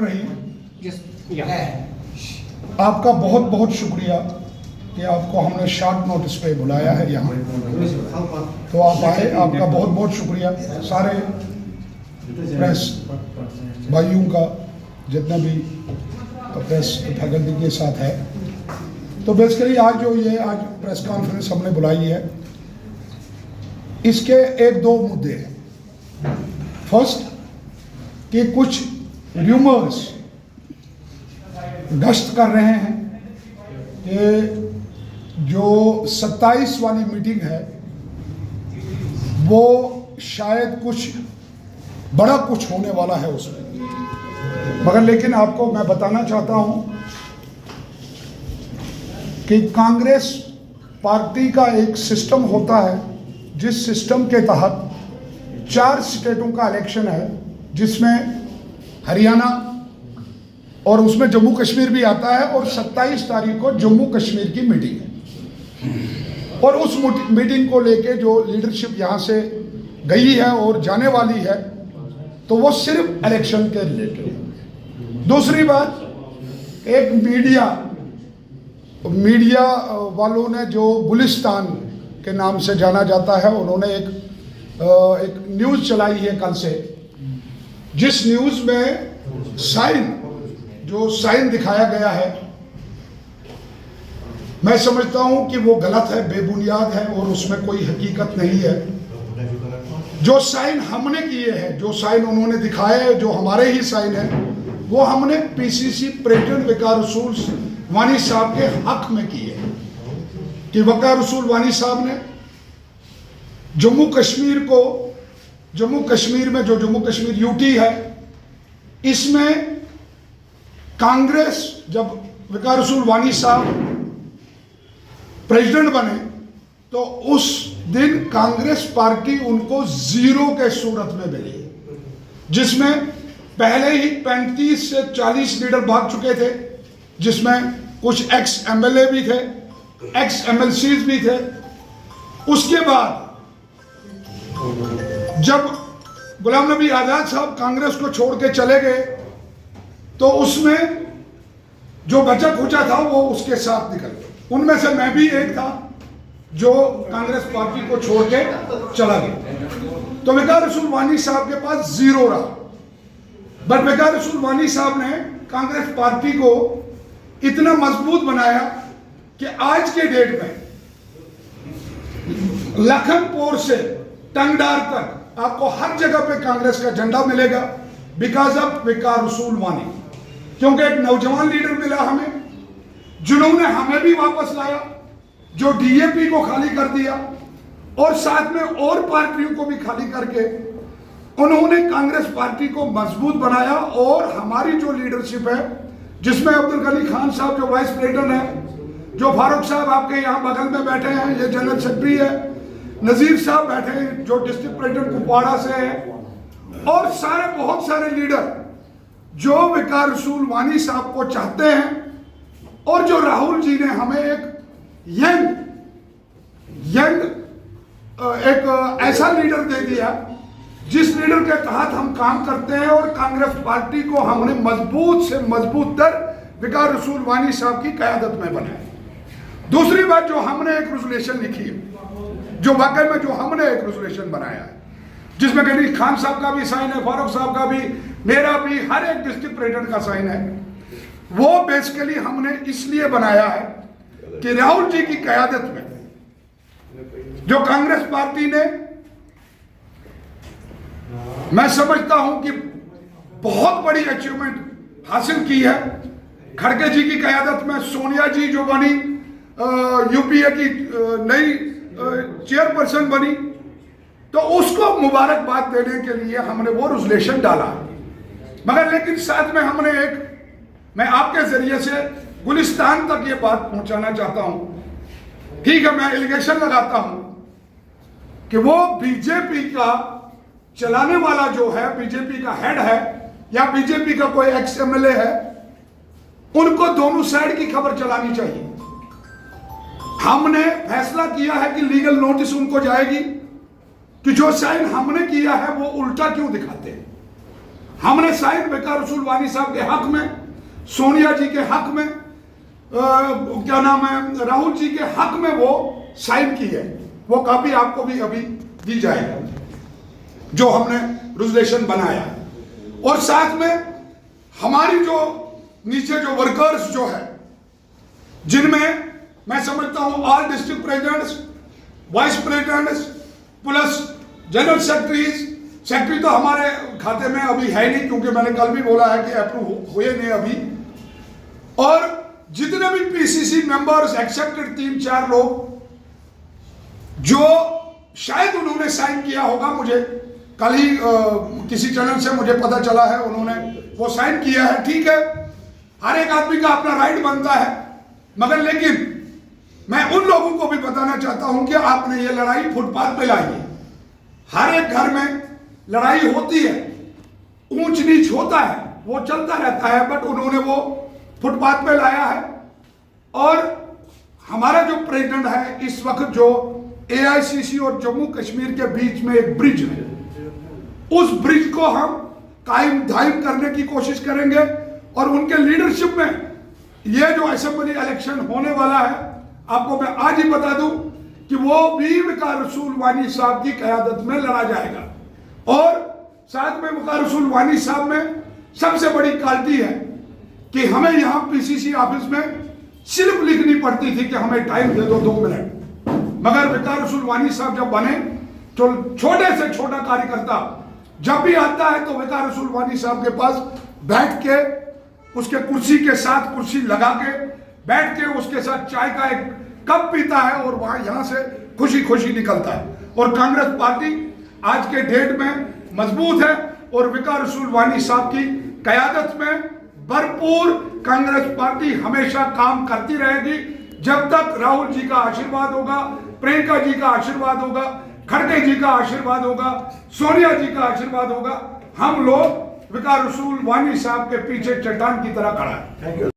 रही है। आपका बहुत बहुत शुक्रिया कि आपको हमने शॉर्ट नोटिस पे बुलाया है यहाँ, तो आप आए, आपका बहुत बहुत शुक्रिया। सारे प्रेस भाइयों का, जितना भी प्रेस फैकल्टी के साथ है। तो बेसिकली आज आज प्रेस कॉन्फ्रेंस हमने बुलाई है, इसके एक दो मुद्दे हैं। फर्स्ट कि कुछ र्यूमर्स गश्त कर रहे हैं कि जो 27 वाली मीटिंग है वो शायद कुछ बड़ा कुछ होने वाला है उसमें। मगर लेकिन आपको मैं बताना चाहता हूं कि कांग्रेस पार्टी का एक सिस्टम होता है, जिस सिस्टम के तहत 4 स्टेटों का इलेक्शन है, जिसमें हरियाणा और उसमें जम्मू कश्मीर भी आता है, और 27 तारीख को जम्मू कश्मीर की मीटिंग है। और उस मीटिंग को लेके जो लीडरशिप यहाँ से गई है और जाने वाली है, तो वो सिर्फ इलेक्शन के रिलेटेड है। दूसरी बात, एक मीडिया वालों ने, जो गुलिस्तान के नाम से जाना जाता है, उन्होंने एक न्यूज़ चलाई है कल से, जिस न्यूज़ में साइन दिखाया गया है, मैं समझता हूं कि वो गलत है, बेबुनियाद है और उसमें कोई हकीकत नहीं है। जो साइन हमने किए हैं, जो साइन उन्होंने दिखाए हैं, जो हमारे ही साइन है, वो हमने पीसीसी प्रेसिडेंट वकार रसूल वानी साहब के हक में किए हैं कि वकार रसूल वानी साहब ने जम्मू कश्मीर में जो जम्मू कश्मीर यूटी है, इसमें कांग्रेस, जब वकार रसूल वानी साहब प्रेसिडेंट बने, तो उस दिन कांग्रेस पार्टी उनको 0 के सूरत में मिली, जिसमें पहले ही 35 से 40 लीडर भाग चुके थे, जिसमें कुछ एक्स एमएलए भी थे, एक्स एमएलसीज भी थे। उसके बाद जब गुलाम नबी आजाद साहब कांग्रेस को छोड़ के चले गए, तो उसमें जो बचा खुचा था वो उसके साथ निकल गया। उनमें से मैं भी एक था जो कांग्रेस पार्टी को छोड़ के चला गया। तो वकार रसूल वानी साहब के पास 0 रहा, बट वकार रसूल वानी साहब ने कांग्रेस पार्टी को इतना मजबूत बनाया कि आज के डेट में लखनपुर से टंगडार तक आपको हर जगह पे कांग्रेस का झंडा मिलेगा, बिकॉज ऑफ वकार रसूल वानी। क्योंकि एक नौजवान लीडर मिला हमें, जिन्होंने हमें भी वापस लाया, जो डीएपी को खाली कर दिया और साथ में और पार्टियों को भी खाली करके उन्होंने कांग्रेस पार्टी को मजबूत बनाया। और हमारी जो लीडरशिप है, जिसमें अब्दुल गनी खान साहब जो वाइस प्रेसिडेंट है, जो फारूक साहब आपके यहाँ बगल में बैठे हैं, ये जनरल सेक्रेटरी है, नजीर साहब बैठे हैं जो डिस्ट्रिक्ट प्रेसिडेंट कुपवाड़ा से है, और बहुत सारे लीडर जो वकार रसूल वानी साहब को चाहते हैं, और जो राहुल जी ने हमें एक एक ऐसा लीडर दे दिया, जिस लीडर के तहत हम काम करते हैं, और कांग्रेस पार्टी को हमने मजबूत से मजबूत तर वकार रसूल वानी साहब की क़यादत में बनाया। दूसरी बात, जो हमने एक रेजोल्यूशन लिखी है, जो वाकई में जो हमने एक रेजोल्यूशन बनाया है, जिसमें गनी खान साहब का भी साइन है, फारूक साहब का भी, मेरा भी, हर एक डिस्ट्रिक्ट प्रेसिडेंट का साइन है। वो बेसिकली हमने इसलिए बनाया है कि राहुल जी की क़यादत में जो कांग्रेस पार्टी ने, मैं समझता हूं कि बहुत बड़ी अचीवमेंट हासिल की है। खड़गे जी की क़यादत में सोनिया जी जो बनी, यूपीए की नई चेयरपर्सन बनी, तो उसको मुबारकबाद देने के लिए हमने वो रेजोल्यूशन डाला। मगर लेकिन साथ में हमने मैं आपके जरिए से गुलिस्तान तक ये बात पहुंचाना चाहता हूं। ठीक है, मैं एलिगेशन लगाता हूं कि वो बीजेपी का चलाने वाला जो है, बीजेपी का हेड है, या बीजेपी का कोई एक्स एमएलए है, उनको दोनों साइड की खबर चलानी चाहिए। हमने फैसला किया है कि लीगल नोटिस उनको जाएगी कि जो साइन हमने किया है वो उल्टा क्यों दिखाते हैं। हमने साइन वकार रसूल वानी साहब के हक में, सोनिया जी के हक में, क्या नाम है, राहुल जी के हक में वो साइन की है। वो कॉपी आपको भी अभी दी जाएगी जो हमने रेजोल्यूशन बनाया। और साथ में हमारी जो नीचे जो वर्कर्स जो है, जिनमें मैं समझता हूं all district presidents, vice presidents plus general secretary तो हमारे खाते में अभी है नहीं, क्योंकि मैंने कल भी बोला है कि अप्रूव हुए नहीं अभी। और जितने भी पीसीसी मेंबर्स एक्सेप्टेड 3-4 लोग जो शायद उन्होंने साइन किया होगा, मुझे कल ही किसी चैनल से मुझे पता चला है उन्होंने वो साइन किया है। ठीक है, हर एक आदमी का अपना राइट बनता है, मगर लेकिन मैं उन लोगों को भी बताना चाहता हूं कि आपने ये लड़ाई फुटपाथ पे लाई है। हर एक घर में लड़ाई होती है, ऊंच नीच होता है, वो चलता रहता है, बट उन्होंने वो फुटपाथ पे लाया है। और हमारा जो प्रेसिडेंट है इस वक्त, जो एआईसीसी और जम्मू कश्मीर के बीच में एक ब्रिज है, उस ब्रिज को हम कायम दायम करने की कोशिश करेंगे। और उनके लीडरशिप में ये जो असेंबली इलेक्शन होने वाला है, आपको मैं आज ही बता दूं कि वो भी वकार रसूल वानी साहब की क़यादत में लड़ा जाएगा। और साथ में वकार रसूल वानी साहब में सबसे बड़ी क्वालिटी है कि हमें यहाँ पीसीसी ऑफिस में सिर्फ लिखनी पड़ती थी कि हमें टाइम दे दो 2 मिनट, मगर वकार रसूल वानी साहब जब बने तो छोटे से छोटा कार्यकर्ता जब भी आता है तो वकार रसूल वानी साहब के पास बैठ के, उसके कुर्सी के साथ कुर्सी लगा के बैठ के उसके साथ चाय का एक कप पीता है और वहां यहां से खुशी खुशी निकलता है। और कांग्रेस पार्टी आज के डेट में मजबूत है और वकार रसूल वानी साहब की क़यादत में भरपूर कांग्रेस पार्टी हमेशा काम करती रहेगी। जब तक राहुल जी का आशीर्वाद होगा, प्रियंका जी का आशीर्वाद होगा, खड़गे जी का आशीर्वाद होगा, सोनिया जी का आशीर्वाद होगा, हम लोग वकार रसूल वानी साहब के पीछे चट्टान की तरह खड़ा है। Thank you.